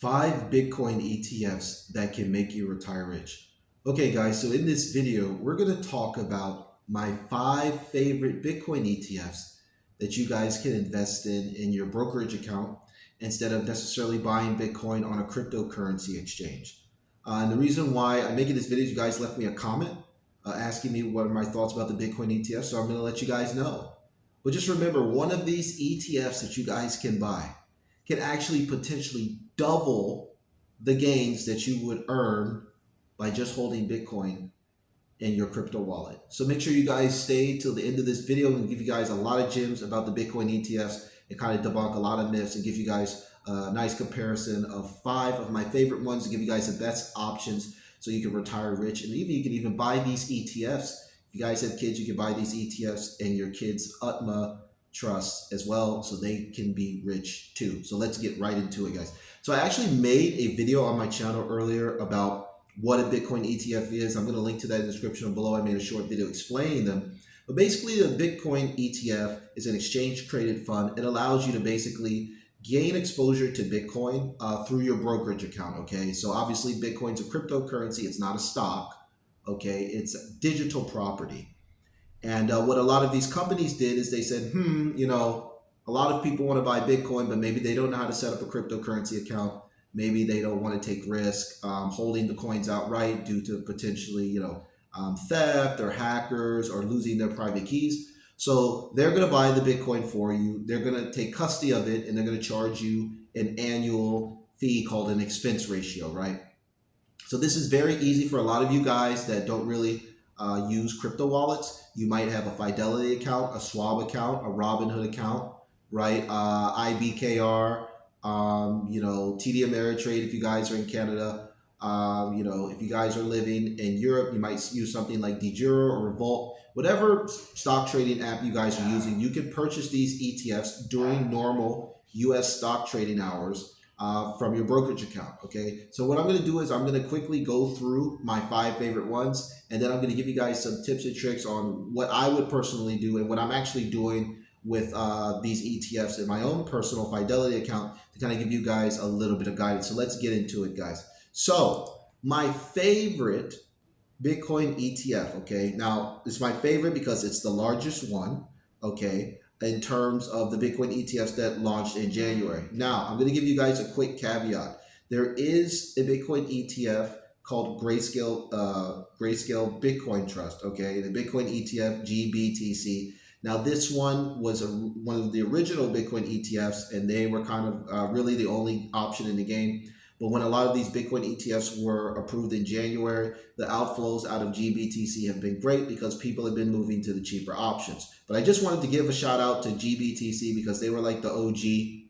5 Bitcoin ETFs that can make you retire rich. Okay, guys, so in this video, we're going to talk about my 5 favorite Bitcoin ETFs that you guys can invest in your brokerage account instead of necessarily buying Bitcoin on a cryptocurrency exchange. And the reason why I'm making this video is you guys left me a comment asking me what are my thoughts about the Bitcoin ETF, so I'm going to let you guys know. But just remember, one of these ETFs that you guys can buy can actually potentially double the gains that you would earn by just holding Bitcoin in your crypto wallet. So make sure you guys stay till the end of this video and give you guys a lot of gems about the Bitcoin ETFs and kind of debunk a lot of myths and give you guys a nice comparison of 5 of my favorite ones to give you guys the best options so you can retire rich. And even you can even buy these ETFs. If you guys have kids, you can buy these ETFs in your kids' UTMA trusts as well so they can be rich too. So let's get right into it, guys. So I actually made a video on my channel earlier about what a Bitcoin ETF is. I'm going to link to that in the description below. I made a short video explaining them. But basically, the Bitcoin ETF is an exchange traded fund. It allows you to basically gain exposure to Bitcoin through your brokerage account. Okay, so obviously Bitcoin's a cryptocurrency. It's not a stock. Okay, it's a digital property. And what a lot of these companies did is they said, a lot of people want to buy Bitcoin, but maybe they don't know how to set up a cryptocurrency account. Maybe they don't want to take risk holding the coins outright due to potentially, theft or hackers or losing their private keys. So they're going to buy the Bitcoin for you. They're going to take custody of it, and they're going to charge you an annual fee called an expense ratio, right? So this is very easy for a lot of you guys that don't really use crypto wallets. You might have a Fidelity account, a Schwab account, a Robinhood account, right? IBKR, TD Ameritrade if you guys are in Canada. If you guys are living in Europe, you might use something like DeJuro or Revolt. Whatever stock trading app you guys are using, you can purchase these ETFs during normal US stock trading hours from your brokerage account. Okay, so what I'm going to do is I'm going to quickly go through my 5 favorite ones, and then I'm going to give you guys some tips and tricks on what I would personally do and what I'm actually doing with these ETFs in my own personal Fidelity account to kind of give you guys a little bit of guidance. So let's get into it, guys. So my favorite Bitcoin ETF, okay, now it's my favorite because it's the largest one, okay, in terms of the Bitcoin ETFs that launched in January. Now, I'm going to give you guys a quick caveat. There is a Bitcoin ETF called Grayscale Bitcoin Trust, okay, the Bitcoin ETF GBTC. Now, this one was one of the original Bitcoin ETFs, and they were kind of really the only option in the game. But when a lot of these Bitcoin ETFs were approved in January, the outflows out of GBTC have been great because people have been moving to the cheaper options. But I just wanted to give a shout out to GBTC because they were like the OG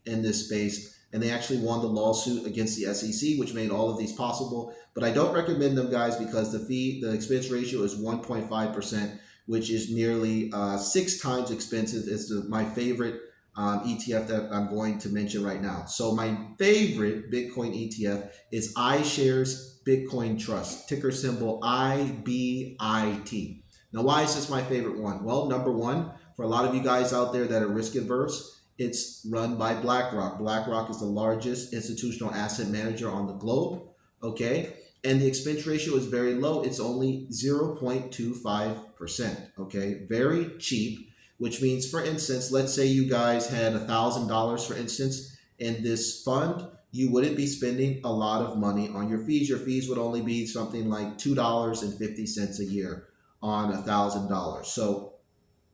in this space, and they actually won the lawsuit against the SEC, which made all of these possible. But I don't recommend them, guys, because the expense ratio is 1.5%, which is nearly 6 times expensive as my favorite ETF that I'm going to mention right now. So my favorite Bitcoin ETF is iShares Bitcoin Trust, ticker symbol IBIT. Now, why is this my favorite one? Well, number one, for a lot of you guys out there that are risk adverse, it's run by BlackRock. BlackRock is the largest institutional asset manager on the globe, okay? And the expense ratio is very low. It's only 0.25%, okay? Very cheap. Which means, for instance, let's say you guys had $1,000, for instance, in this fund, you wouldn't be spending a lot of money on your fees. Your fees would only be something like $2.50 a year on $1,000. So,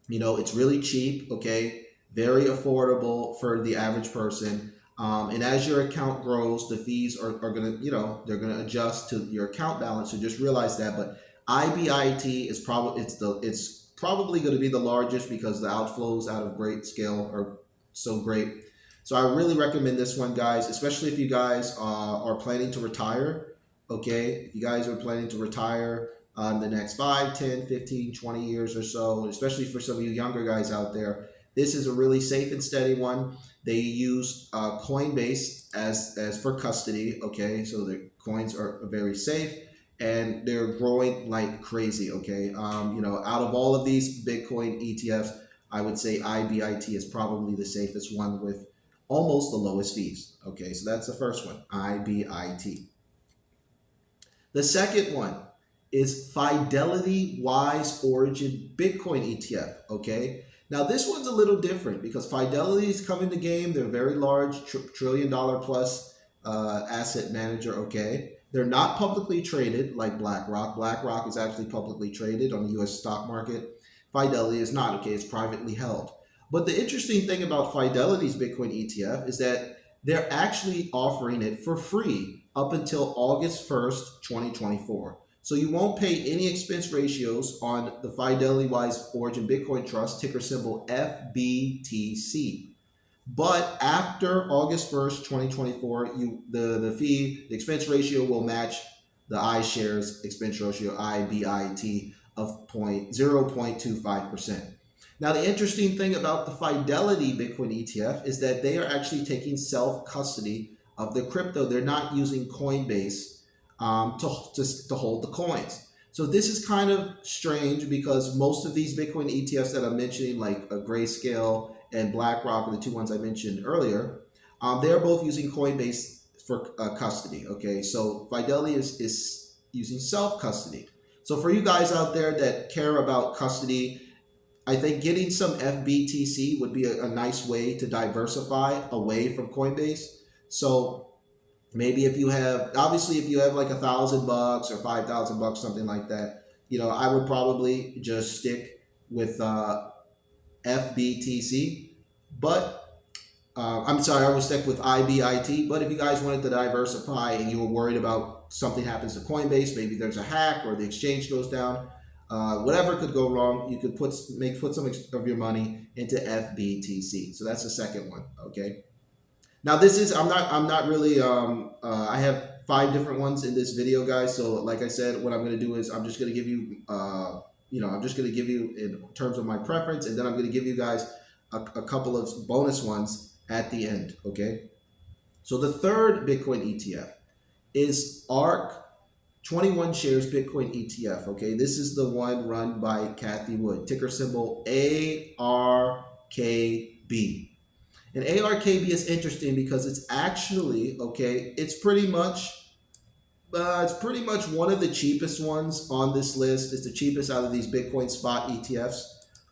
it's really cheap, okay? Very affordable for the average person. And as your account grows, the fees are going to, they're going to adjust to your account balance. So just realize that. But IBIT is probably, it's probably going to be the largest because the outflows out of Grayscale are so great. So I really recommend this one, guys, especially if you guys are planning to retire, okay? If you guys are planning to retire in the next 5, 10, 15, 20 years or so, especially for some of you younger guys out there, this is a really safe and steady one. They use Coinbase as for custody, okay? So the coins are very safe. And they're growing like crazy, okay? Out of all of these Bitcoin ETFs, I would say IBIT is probably the safest one with almost the lowest fees. Okay, so that's the first one, IBIT. The second one is Fidelity Wise Origin Bitcoin ETF. Okay, now this one's a little different because Fidelity is coming to game. They're a very large, trillion dollar plus asset manager. Okay, they're not publicly traded like BlackRock. BlackRock is actually publicly traded on the U.S. stock market. Fidelity is not. Okay, it's privately held. But the interesting thing about Fidelity's Bitcoin ETF is that they're actually offering it for free up until August 1st, 2024. So you won't pay any expense ratios on the Fidelity Wise Origin Bitcoin Trust, ticker symbol FBTC. But after August 1st, 2024, the expense ratio will match the iShares expense ratio, IBIT, of 0.25%. Now, the interesting thing about the Fidelity Bitcoin ETF is that they are actually taking self-custody of the crypto. They're not using Coinbase to hold the coins. So this is kind of strange because most of these Bitcoin ETFs that I'm mentioning, like Grayscale and BlackRock, are the two ones I mentioned earlier, they're both using Coinbase for custody. Okay, so Fidelity is using self-custody. So for you guys out there that care about custody, I think getting some FBTC would be a nice way to diversify away from Coinbase. So maybe if you have, obviously, if you have like $1,000 or $5,000, something like that, I would probably just stick with FBTC. But I'm sorry, I would stick with IBIT. But if you guys wanted to diversify and you were worried about something happens to Coinbase, maybe there's a hack or the exchange goes down, whatever could go wrong, you could put some of your money into FBTC. So that's the second one. Okay. Now this is I'm not really I have 5 different ones in this video, guys. So like I said, what I'm going to do is I'm just going to give you I'm just going to give you in terms of my preference, and then I'm going to give you guys a couple of bonus ones at the end. Okay. So the third Bitcoin ETF is ARK 21 shares Bitcoin ETF. Okay, this is the one run by Cathie Wood, ticker symbol ARKB. And ARKB is interesting because it's actually, okay, it's pretty much one of the cheapest ones on this list. It's the cheapest out of these Bitcoin spot ETFs.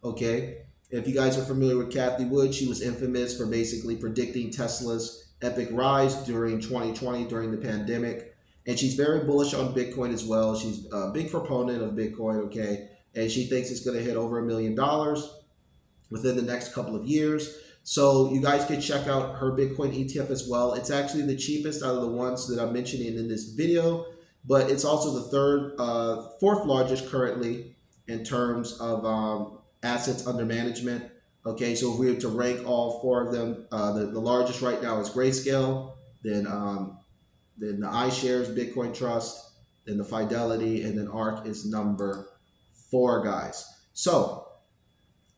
Okay, if you guys are familiar with Cathie Wood, she was infamous for basically predicting Tesla's epic rise during 2020 during the pandemic. And she's very bullish on Bitcoin as well. She's a big proponent of Bitcoin, okay? And she thinks it's going to hit over $1 million within the next couple of years. So you guys can check out her Bitcoin ETF as well. It's actually the cheapest out of the ones that I'm mentioning in this video, but it's also the fourth largest currently in terms of assets under management. Okay, so if we were to rank all 4 of them, the largest right now is Grayscale, then the iShares Bitcoin Trust, then the Fidelity, and then ARK is number 4, guys. So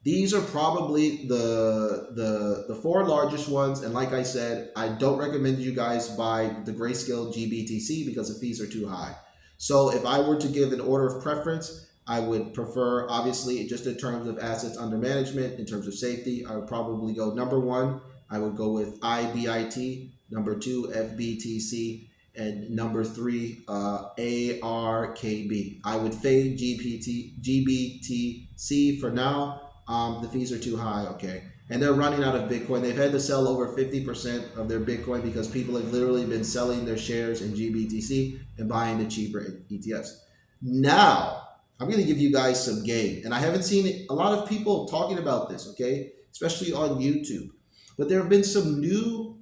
these are probably the 4 largest ones. And like I said, I don't recommend you guys buy the Grayscale GBTC because the fees are too high. So if I were to give an order of preference, I would prefer, obviously, just in terms of assets under management, in terms of safety, I would probably go number 1. I would go with IBIT, number 2, FBTC, and number 3, ARKB. I would fade GBTC for now. The fees are too high, okay? And they're running out of Bitcoin. They've had to sell over 50% of their Bitcoin because people have literally been selling their shares in GBTC and buying the cheaper ETFs. Now, I'm going to give you guys some game. And I haven't seen a lot of people talking about this, okay? Especially on YouTube. But there have been some new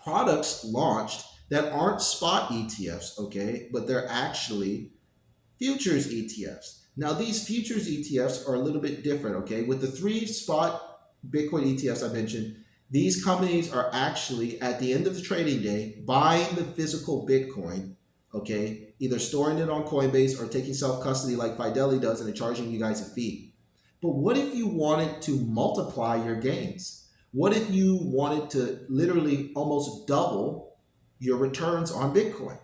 products launched that aren't spot ETFs, okay? But they're actually futures ETFs. Now, these futures ETFs are a little bit different, okay? With the 3 spot Bitcoin ETFs I mentioned, these companies are actually, at the end of the trading day, buying the physical Bitcoin, okay? Either storing it on Coinbase or taking self-custody like Fidelity does, and they're charging you guys a fee. But what if you wanted to multiply your gains? What if you wanted to literally almost double your returns on Bitcoin?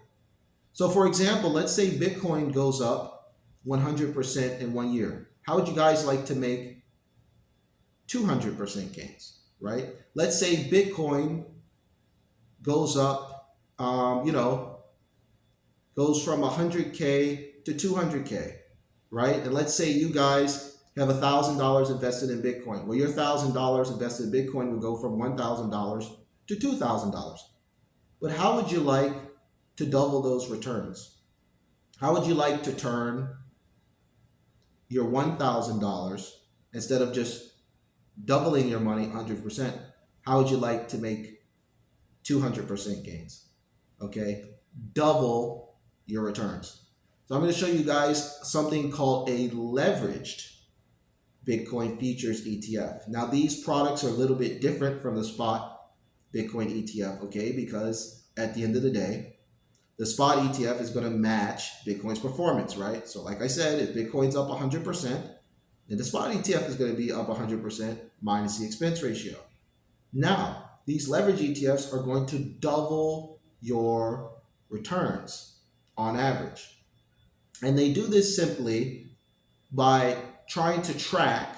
So for example, let's say Bitcoin goes up 100% in 1 year. How would you guys like to make 200% gains? right? Let's say Bitcoin goes up, goes from 100K to 200K, right? And let's say you guys have $1,000 invested in Bitcoin. Well, your $1,000 invested in Bitcoin will go from $1,000 to $2,000. But how would you like to double those returns? How would you like to turn your $1,000 instead of just doubling your money 100%? How would you like to make 200% gains? Okay, double your returns. So I'm going to show you guys something called a leveraged Bitcoin futures ETF. Now these products are a little bit different from the spot Bitcoin ETF, okay, because at the end of the day, the spot ETF is going to match Bitcoin's performance, right? So like I said, if Bitcoin's up 100%, then the spot ETF is going to be up 100% minus the expense ratio. Now, these leverage ETFs are going to double your returns on average. And they do this simply by trying to track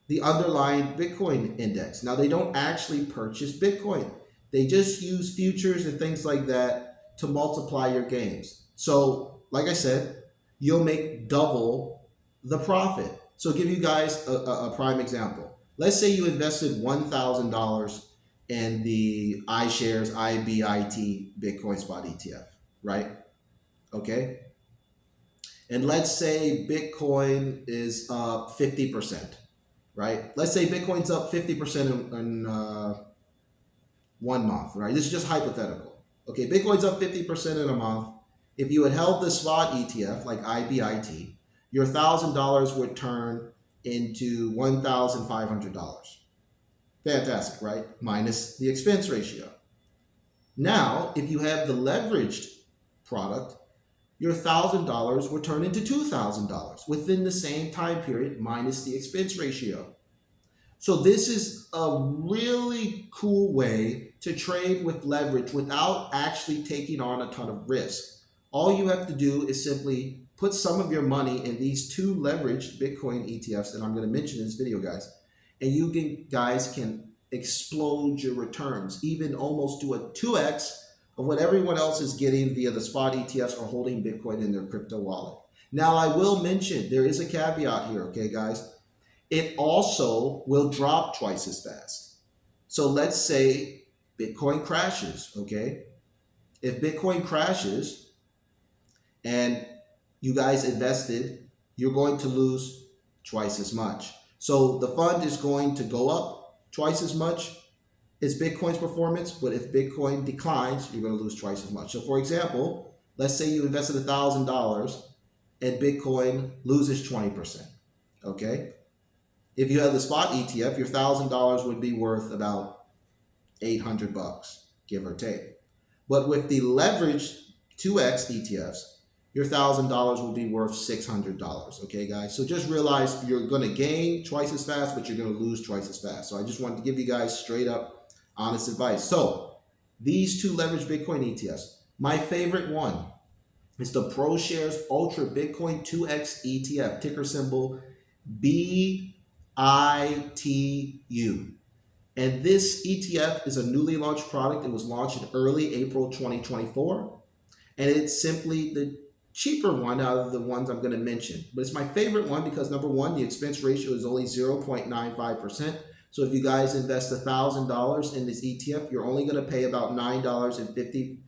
the underlying Bitcoin index. Now, they don't actually purchase Bitcoin. They just use futures and things like that to multiply your gains. So, like I said, you'll make double the profit. So, I'll give you guys a prime example. Let's say you invested $1,000 in the iShares IBIT Bitcoin spot ETF, right? Okay. And let's say Bitcoin is up 50%, right? Let's say Bitcoin's up 50% in 1 month, right? This is just hypothetical. Okay, Bitcoin's up 50% in a month. If you had held the spot ETF like IBIT, your $1,000 would turn into $1,500. Fantastic, right? Minus the expense ratio. Now, if you have the leveraged product, your $1,000 will turn into $2,000 within the same time period minus the expense ratio. So this is a really cool way to trade with leverage without actually taking on a ton of risk. All you have to do is simply put some of your money in these two leveraged Bitcoin ETFs that I'm going to mention in this video, guys. And you guys can explode your returns, even almost do a 2x of what everyone else is getting via the spot ETFs or holding Bitcoin in their crypto wallet. Now, I will mention there is a caveat here, okay, guys? It also will drop twice as fast. So let's say Bitcoin crashes, okay? If Bitcoin crashes and you guys invested, you're going to lose twice as much. So the fund is going to go up twice as much as Bitcoin's performance, but if Bitcoin declines, you're going to lose twice as much. So for example, let's say you invested $1,000 and Bitcoin loses 20%, okay? If you have the spot ETF, your $1,000 would be worth about $800, give or take. But with the leveraged 2x ETFs, your $1,000 will be worth $600. Okay, guys. So just realize you're going to gain twice as fast, but you're going to lose twice as fast. So I just wanted to give you guys straight up, honest advice. So these two leveraged Bitcoin ETFs, my favorite one is the Proshares Ultra Bitcoin 2x ETF, ticker symbol BITU. And this ETF is a newly launched product. It was launched in early April 2024. And it's simply the cheaper one out of the ones I'm going to mention. But it's my favorite one because number one, the expense ratio is only 0.95%. So if you guys invest $1,000 in this ETF, you're only going to pay about $9.50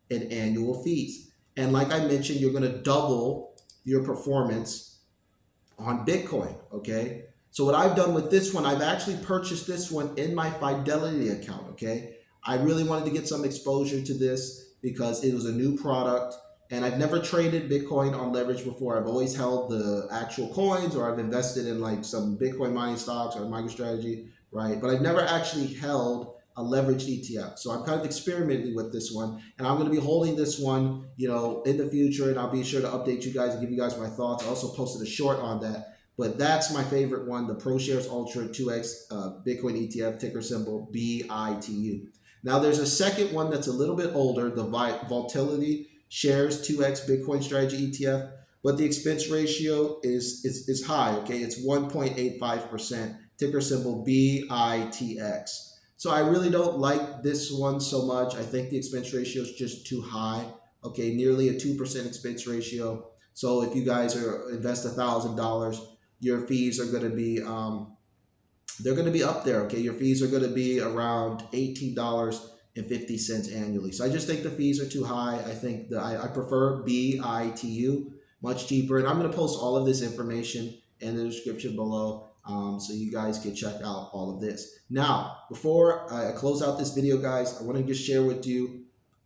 in annual fees. And like I mentioned, you're going to double your performance on Bitcoin, okay? So what I've done with this one, I've actually purchased this one in my Fidelity account, okay? I really wanted to get some exposure to this because it was a new product and I've never traded Bitcoin on leverage before. I've always held the actual coins or I've invested in like some Bitcoin mining stocks or MicroStrategy, right? But I've never actually held a leveraged ETF. So I'm kind of experimenting with this one and I'm going to be holding this one, in the future, and I'll be sure to update you guys and give you guys my thoughts. I also posted a short on that, but that's my favorite one, the Proshares Ultra 2X Bitcoin ETF, ticker symbol BITU. Now there's a second one that's a little bit older, the Volatility Shares 2X Bitcoin Strategy ETF, but the expense ratio is high, okay? It's 1.85% ticker symbol BITX. So I really don't like this one so much. I think the expense ratio is just too high. Okay, nearly a 2% expense ratio. So if you guys invest $1,000, your fees are going to be they're going to be up there. Okay, your fees are going to be around $18.50 annually. So I just think the fees are too high. I think that I prefer BITU, much cheaper. And I'm going to post all of this information in the description below, so you guys can check out all of this. Now, before I close out this video, guys, I want to just share with you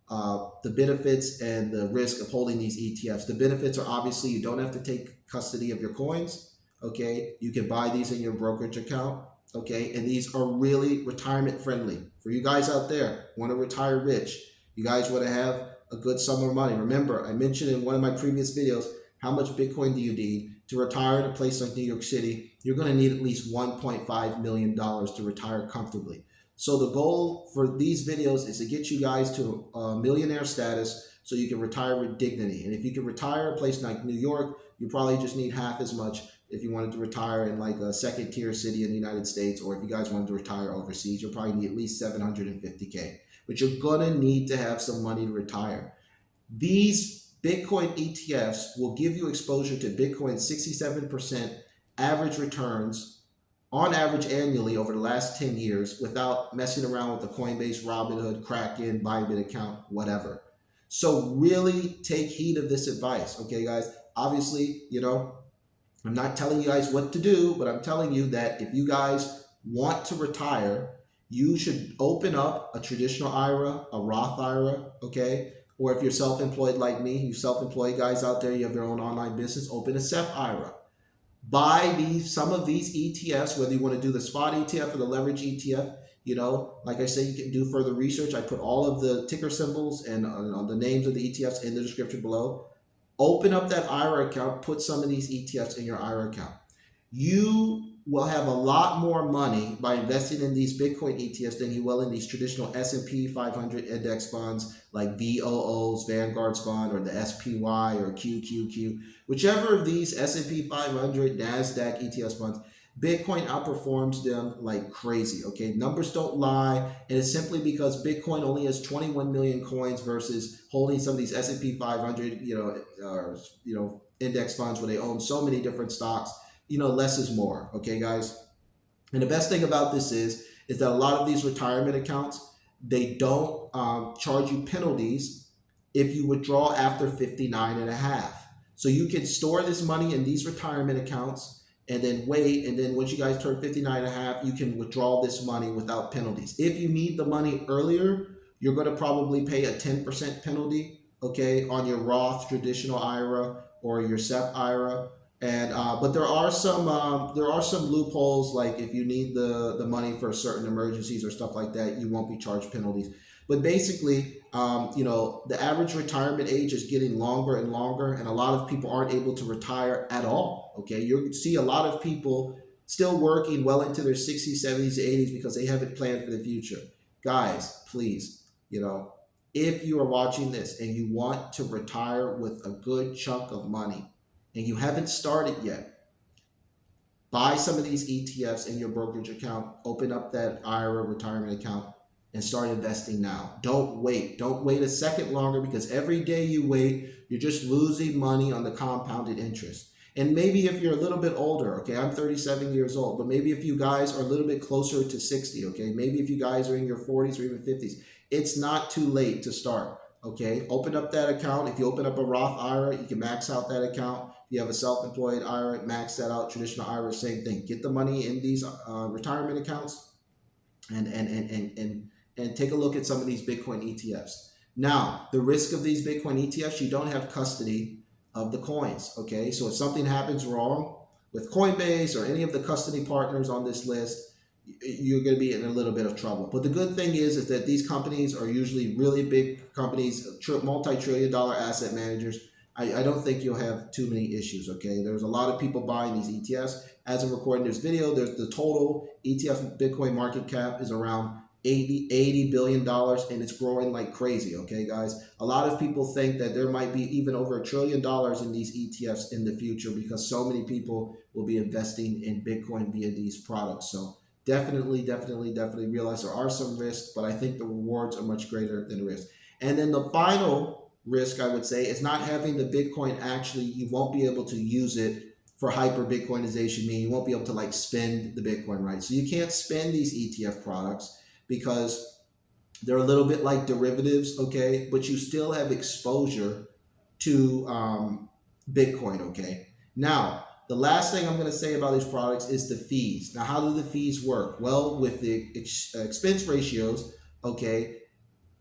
the benefits and the risk of holding these ETFs. The benefits are obviously you don't have to take custody of your coins. Okay, you can buy these in your brokerage account. Okay, and these are really retirement friendly for you guys out there want to retire rich. You guys want to have a good sum of money. Remember, I mentioned in one of my previous videos, how much Bitcoin do you need to retire in a place like New York City? You're going to need at least $1.5 million to retire comfortably. So the goal for these videos is to get you guys to millionaire status so you can retire with dignity. And if you can retire a place like New York, you probably just need half as much if you wanted to retire in like a second tier city in the United States, or if you guys wanted to retire overseas, you'll probably need at least 750K. But you're gonna need to have some money to retire. These Bitcoin ETFs will give you exposure to Bitcoin's 67% average returns on average annually over the last 10 years without messing around with the Coinbase, Robinhood, Kraken, Bybit account, whatever. So really take heed of this advice, okay, guys? Obviously, I'm not telling you guys what to do, but I'm telling you that if you guys want to retire, you should open up a traditional IRA, a Roth IRA, okay? Or if you're self-employed like me, you self-employed guys out there, you have your own online business, open a SEP IRA. Buy some of these ETFs, whether you want to do the spot ETF or the leverage ETF. Like I said, you can do further research. I put all of the ticker symbols and the names of the ETFs in the description below. Open up that IRA account, put some of these ETFs in your IRA account. You will have a lot more money by investing in these Bitcoin ETFs than you will in these traditional S&P 500 index funds like VOO's Vanguard's fund or the SPY or QQQ. Whichever of these S&P 500 NASDAQ ETFs funds, Bitcoin outperforms them like crazy, okay? Numbers don't lie, and it's simply because Bitcoin only has 21 million coins versus holding some of these S&P 500, index funds where they own so many different stocks. Less is more, okay, guys? And the best thing about this is that a lot of these retirement accounts, they don't charge you penalties if you withdraw after 59 and a half. So you can store this money in these retirement accounts and then wait, and then once you guys turn 59 and a half, you can withdraw this money without penalties. If you need the money earlier, you're going to probably pay a 10% penalty, okay, on your Roth traditional IRA or your SEP IRA. And but there are some loopholes, like if you need the money for certain emergencies or stuff like that, you won't be charged penalties. But basically, the average retirement age is getting longer and longer, and a lot of people aren't able to retire at all. Okay, you see a lot of people still working well into their 60s, 70s, 80s because they haven't planned for the future. Guys, please, if you are watching this and you want to retire with a good chunk of money and you haven't started yet, buy some of these ETFs in your brokerage account, open up that IRA retirement account, and start investing now. Don't wait. Don't wait a second longer, because every day you wait, you're just losing money on the compounded interest. And maybe if you're a little bit older, okay, I'm 37 years old, but maybe if you guys are a little bit closer to 60, okay, maybe if you guys are in your 40s or even 50s, it's not too late to start, okay? Open up that account. If you open up a Roth IRA, you can max out that account. If you have a self-employed IRA, max that out. Traditional IRA, same thing. Get the money in these retirement accounts and take a look at some of these Bitcoin ETFs. Now, the risk of these Bitcoin ETFs, you don't have custody of the coins, okay? So if something happens wrong with Coinbase or any of the custody partners on this list, you're going to be in a little bit of trouble. But the good thing is that these companies are usually really big companies, multi-trillion-dollar asset managers. I don't think you'll have too many issues, okay? There's a lot of people buying these ETFs. As I'm recording this video, there's the total ETF Bitcoin market cap is around 80 billion dollars, and it's growing like crazy. Okay, guys, a lot of people think that there might be even over $1 trillion in these ETFs in the future because so many people will be investing in Bitcoin via these products. So definitely realize there are some risks, but I think the rewards are much greater than the risk. And then the final risk, I would say, is not having the Bitcoin. Actually, you won't be able to use it for hyper Bitcoinization, meaning you won't be able to like spend the Bitcoin, right? So you can't spend these ETF products because they're a little bit like derivatives, okay? But you still have exposure to Bitcoin, okay? Now, the last thing I'm going to say about these products is the fees. Now, how do the fees work? Well, with the expense ratios, okay,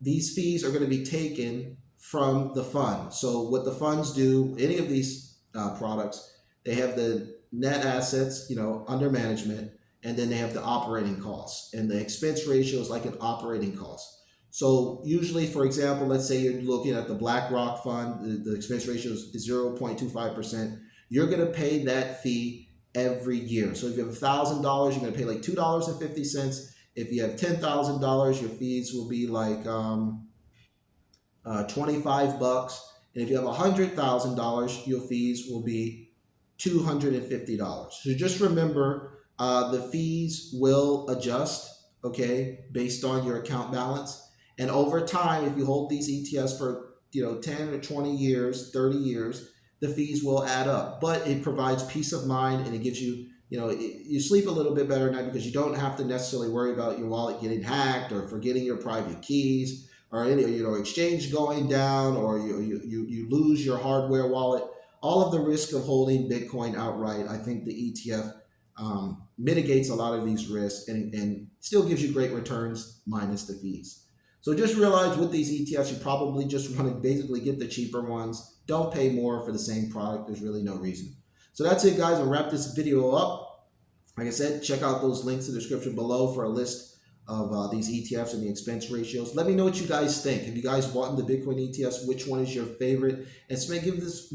these fees are going to be taken from the fund. So what the funds do, any of these products, they have the net assets, under management, and then they have the operating costs. And the expense ratio is like an operating cost. So usually, for example, let's say you're looking at the BlackRock fund, the expense ratio is 0.25%. You're going to pay that fee every year. So if you have $1,000, you're going to pay like $2.50. If you have $10,000, your fees will be like $25. And if you have $100,000, your fees will be $250. So just remember, the fees will adjust, okay, based on your account balance. And over time, if you hold these ETFs for 10 or 20 years, 30 years, the fees will add up. But it provides peace of mind, and it gives you, you sleep a little bit better at night because you don't have to necessarily worry about your wallet getting hacked or forgetting your private keys or any exchange going down, or you lose your hardware wallet. All of the risk of holding Bitcoin outright, I think the ETF mitigates a lot of these risks and still gives you great returns minus the fees. So just realize with these ETFs, you probably just want to basically get the cheaper ones. Don't pay more for the same product. There's really no reason. So that's it, guys. I'll wrap this video up. Like I said, check out those links in the description below for a list of these ETFs and the expense ratios. Let me know what you guys think. Have you guys bought the Bitcoin ETFs? Which one is your favorite? And give this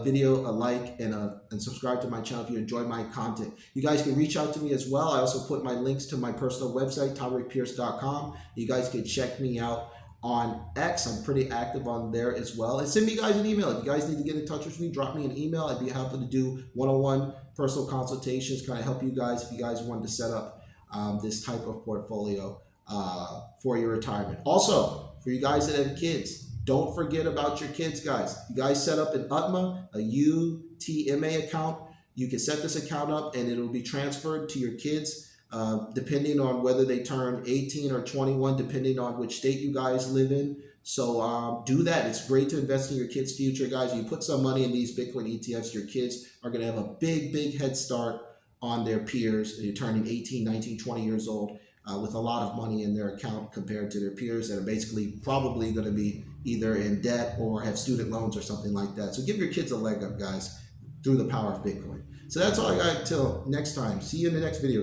video a like and subscribe to my channel if you enjoy my content. You guys can reach out to me as well. I also put my links to my personal website, TyreekPierce.com. You guys can check me out on X. I'm pretty active on there as well. And send me guys an email. If you guys need to get in touch with me, drop me an email. I'd be happy to do one-on-one personal consultations, kind of help you guys if you guys wanted to set up this type of portfolio for your retirement. Also, for you guys that have kids, don't forget about your kids, guys. If you guys set up an UTMA, a UTMA account, you can set this account up and it'll be transferred to your kids depending on whether they turn 18 or 21, depending on which state you guys live in. So do that. It's great to invest in your kids' future, guys. You put some money in these Bitcoin ETFs, your kids are going to have a big head start on their peers. You're turning 18, 19, 20 years old with a lot of money in their account compared to their peers that are basically probably going to be either in debt or have student loans or something like that. So give your kids a leg up, guys, through the power of Bitcoin. So that's all I got. Till next time. See you in the next video.